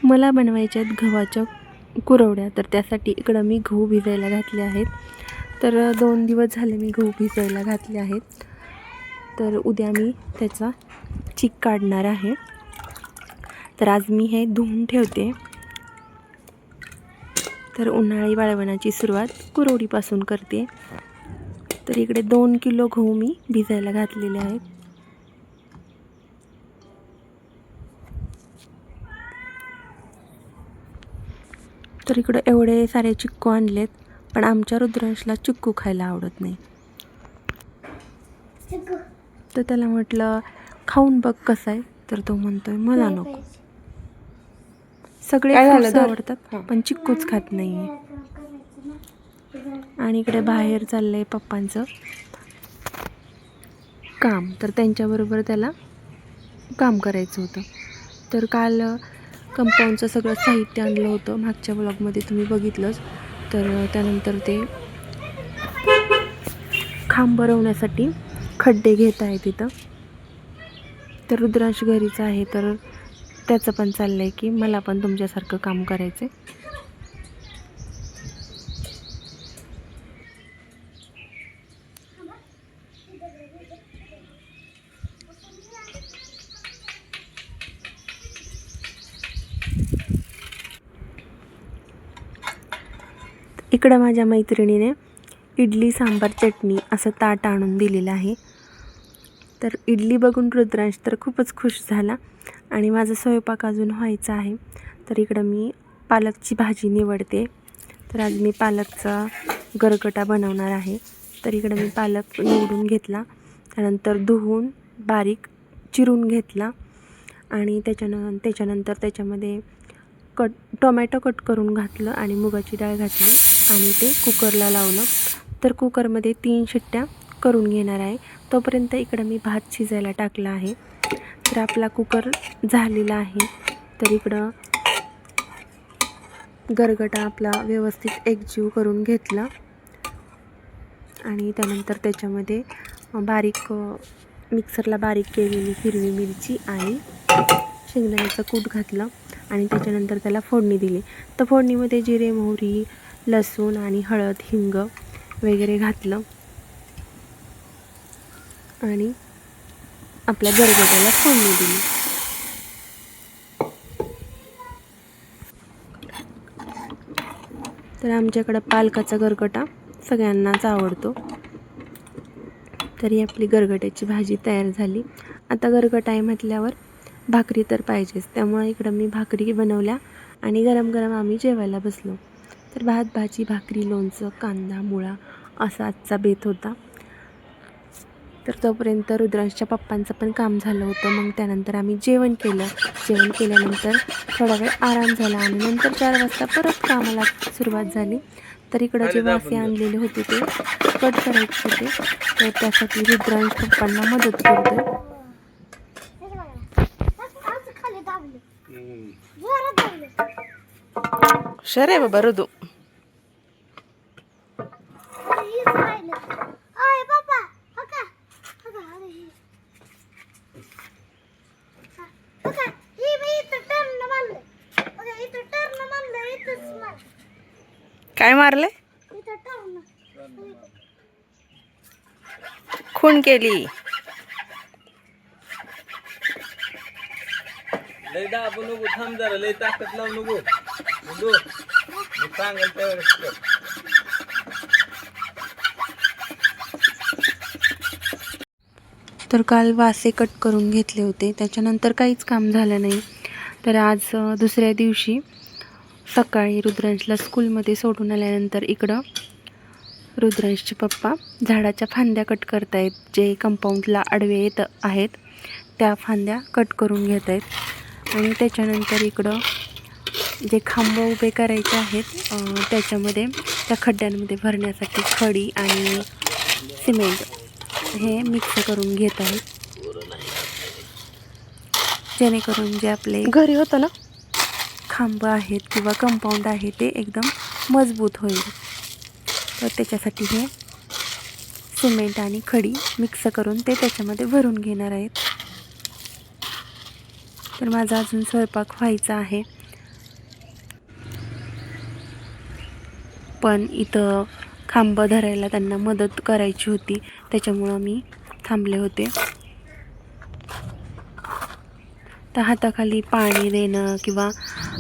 मला बनवायच्या आहेत गव्हाच्या कुरवड्या. तर त्यासाठी इकडं मी गहू भिजायला घातले आहेत. तर 2 दिवस झाले मी गहू भिजायला घातले आहेत. तर उद्या मी त्याचा चीक काढणार आहे. तर आज मी हे धुवून ठेवते. तर उन्हाळी वाळवणाची सुरुवात कुरवडीपासून करते. तर इकडे 2 किलो गहू मी भिजायला घातलेले आहेत. तर इकडं एवढे सारे चिक्कू आणलेत, पण आमच्या रुद्रांशला चिक्कू खायला आवडत नाही. तर त्याला म्हटलं खाऊन बघ कसं आहे. तर तो म्हणतोय मला नको. सगळे फ्रुट्स आवडतात पण चिक्कूच खात नाही. आणि इकडे बाहेर चाललंय पप्पांचं काम. तर त्यांच्याबरोबर त्याला काम करायचं होतं. तर काल कंपाऊंडचं सगळं साहित्य आणलं होतं, मागच्या ब्लॉगमध्ये तुम्ही बघितलंच. तर त्यानंतर ते खांब बनवण्यासाठी खड्डे घेत आहे तिथं. तर रुद्रांश घरीच आहे. तर त्याचं पण चाललं आहे की मला पण तुमच्यासारखं काम करायचं आहे. इकडं माझ्या मैत्रिणीने इडली सांबार चटणी असं ताट आणून दिलेलं आहे. तर इडली बघून रुद्रांश तर खूपच खुश झाला. आणि माझा स्वयंपाक अजून व्हायचा आहे. तर इकडं मी पालकची भाजी निवडते. तर आज मी पालकचा गरगटा बनवणार आहे. तर इकडं मी पालक निवडून घेतला, त्यानंतर धुवून बारीक चिरून घेतला आणि त्याच्यानंतर त्याच्यामध्ये टोमॅटो कट करून घातलं आणि मुगाची डाळ घातली आणि ते कुकरला लावलं. तर कुकरमध्ये 3 शिट्ट्या करून घेणार आहे. तोपर्यंत इकडं मी भात शिजायला टाकला आहे. तर आपला कुकर झालेला आहे. तर इकडं गरगटा आपला व्यवस्थित एकजीव करून घेतला आणि त्यानंतर त्याच्यामध्ये मिक्सरला बारीक केलेली हिरवी मिरची आणि शेंगदाण्याचं कूट घातलं आणि त्याच्यानंतर त्याला फोडणी दिली. तर फोडणीमध्ये जिरे, मोहरी, लसूण आणि हळद, हिंग वगैरे घातलं आणि आपल्या गरगट्याला फोडणी दिली. तर आमच्याकडं पालकाचा गरगटा सगळ्यांनाच आवडतो. तरी आपली गरगट्याची भाजी तयार झाली. आता गरगटा आहे म्हटल्यावर भाकरी तर पाहिजेच. त्यामुळे इकडं मी भाकरी बनवल्या आणि गरम गरम आम्ही जेवायला बसलो. तर भात, भाजी, भाकरी, लोणचं, कांदा, मुळा असा आजचा बेत होता. तर तोपर्यंत रुद्रांशच्या पप्पांचं पण काम झालं होतं. मग त्यानंतर आम्ही जेवण केलं. जेवण केल्यानंतर थोडा वेळ आराम झाला आणि नंतर 4 वाजता परत कामाला सुरुवात झाली. तर इकडं जे वाफे आणलेले होते ते कट करायचे होते. तर त्यासाठी रुद्रांश पप्पांना मदत करतोय. शरे बाबा रुदू काय मारले? खून केली. लय दाबू नको, थांब जरा, लय ताकद लावू नको. मी सांगेल त्यावेळेस कर. तर काल वासे कट करून घेतले होते. त्याच्यानंतर काहीच काम झालं नाही. तर आज दुसऱ्या दिवशी सकाळी रुद्रांशला स्कूलमध्ये सोडून आल्यानंतर इकडं रुद्रांशचे पप्पा झाडाच्या फांद्या कट करतायत. जे कंपाऊंडला आडवे येत आहेत त्या फांद्या कट करून घेत आहेत. आणि त्याच्यानंतर इकडं जे खांब उभे करायचे आहेत त्याच्यामध्ये त्या खड्ड्यांमध्ये भरण्यासाठी खडी आणि सिमेंट हे मिक्स करून घेत आहेत, जेणेकरून जे आपले घरी होतं ना खांब आहेत किंवा कंपाऊंड आहे ते एकदम मजबूत होईल. तर त्याच्यासाठी हे सिमेंट आणि खडी मिक्स करून ते त्याच्यामध्ये भरून घेणार आहेत. तर माझा अजून स्वयंपाक व्हायचा आहे. पण इथं खांब धरायला त्यांना मदत करायची होती, त्याच्यामुळं मी थांबले होते. तर हाताखाली पाणी देणं किंवा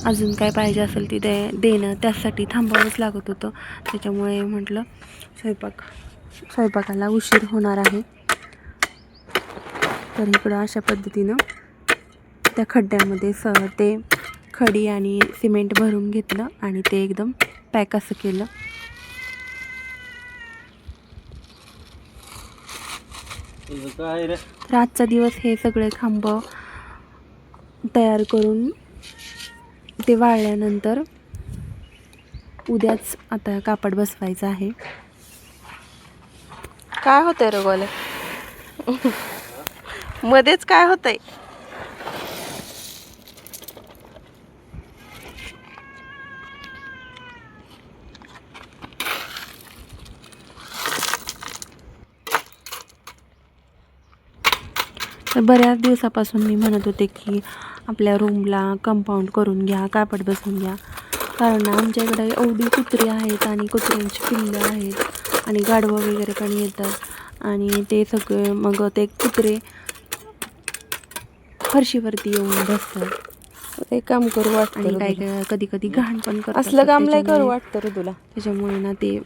अजून काय पाहिजे असेल ते देणं त्यासाठी थांबावंच लागत होतं. त्याच्यामुळे म्हटलं स्वयंपाकाला उशीर होणार आहे. तर इकडं अशा पद्धतीनं त्या खड्ड्यामध्ये ते खडी आणि सिमेंट भरून घेतलं आणि ते एकदम पॅक असं केलं. तुझं काय रे? तर आजचा दिवस हे सगळे खांब तयार करून ते वाळल्यानंतर उद्याच आता कापड बसवायचं आहे. काय होतंय रे गोले? मध्येच काय होतंय? तर बऱ्याच दिवसापासून मी म्हणत होते की आपल्या रूमला कंपाऊंड करून घ्या, कापड बसवून घ्या. कारण आमच्या इकडे एवढी कुत्री आहेत आणि कुत्र्यांची पिल्लं आहेत आणि गाढवं वगैरे पण येतात आणि ते सगळे मग ते कुत्रे फरशीवरती येऊन बसतात. ते काम करू वाटतं आणि रे काय तुला. काय कधी कधी घाण पण करतात. असलं काम लय करू त्याच्यामुळे वाटतं रे तुला. ना ते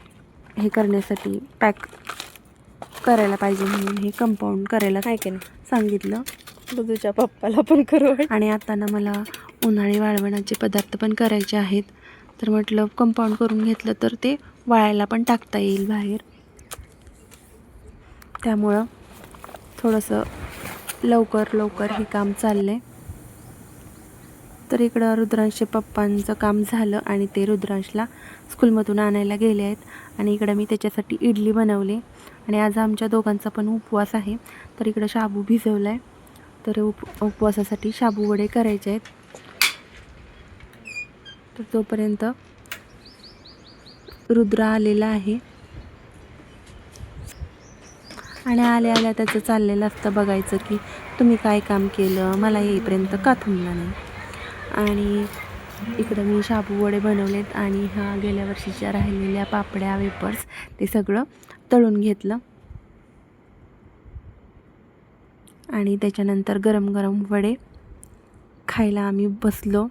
हे करण्यासाठी पॅक करायला पाहिजे म्हणून हे कंपाऊंड करायला काय की नाही सांगितलं. तुझ्या पप्पाला पण करू वाटतं. आणि आता ना मला उन्हाळी वाळवणाचे पदार्थ पण करायचे आहेत. तर म्हटलं कंपाऊंड करून घेतलं तर ते वाळायला पण टाकता येईल बाहेर. त्यामुळं थोडंसं लवकर हे काम चाललं आहे. तर इकडं रुद्रांशच्या पप्पांचं काम झालं आणि ते रुद्रांशला स्कूलमधून आणायला गेले आहेत आणि इकडं मी त्याच्यासाठी इडली बनवली आणि आज आमच्या दोघांचा पण उपवास आहे. तर इकडं शाबू भिजवला आहे. तर उपवासासाठी शाबू वडे करायचे आहेत. तर तोपर्यंत रुद्र आलेला आहे आणि आल्या त्याचं चाललेलं असतं बघायचं की तुम्ही काय काम केलं, मला येईपर्यंत का थांबला नाही. आणि इकडं मी शाबू वडे बनवलेत आणि ह्या गेल्या वर्षीच्या राहिलेल्या पापड्या वेपर्स ते सगळं तळून घेतलं आणि त्याच्यानंतर गरम गरम वडे खायला आम्ही बसलो.